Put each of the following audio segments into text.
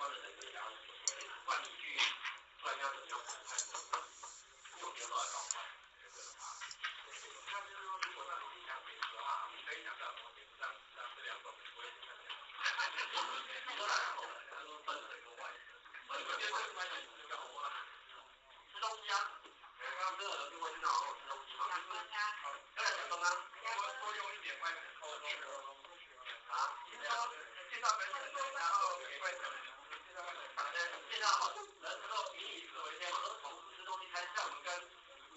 关的人跟了解，不然你去专家怎么样评判用电话搞坏，就这个差。那就是说，如果让你去讲解的话，你可以讲到什么点？让这两种不会去看见。说哪两种人？他说分水跟外水。分水跟外水就叫我吃东西啊。刚刚这个人就会去那好好吃东西嘛。刚才讲东啊，多用一点外面的沟通。啊，你说介绍本人，然后给外省人，介绍好人之后，以以此为天嘛，都是从吃东西开始，像我们跟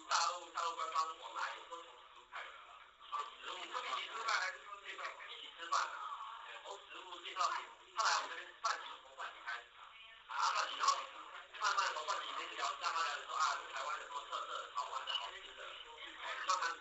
大陆官方往来，都从食物开始了。食物一起吃饭还是说介绍一起吃饭啊？从食物介绍，后来我们这边饭局从饭局开始啊，饭局然后慢慢从饭局里面聊，让他聊说啊，台湾有什么特色、好玩的、好吃的，让他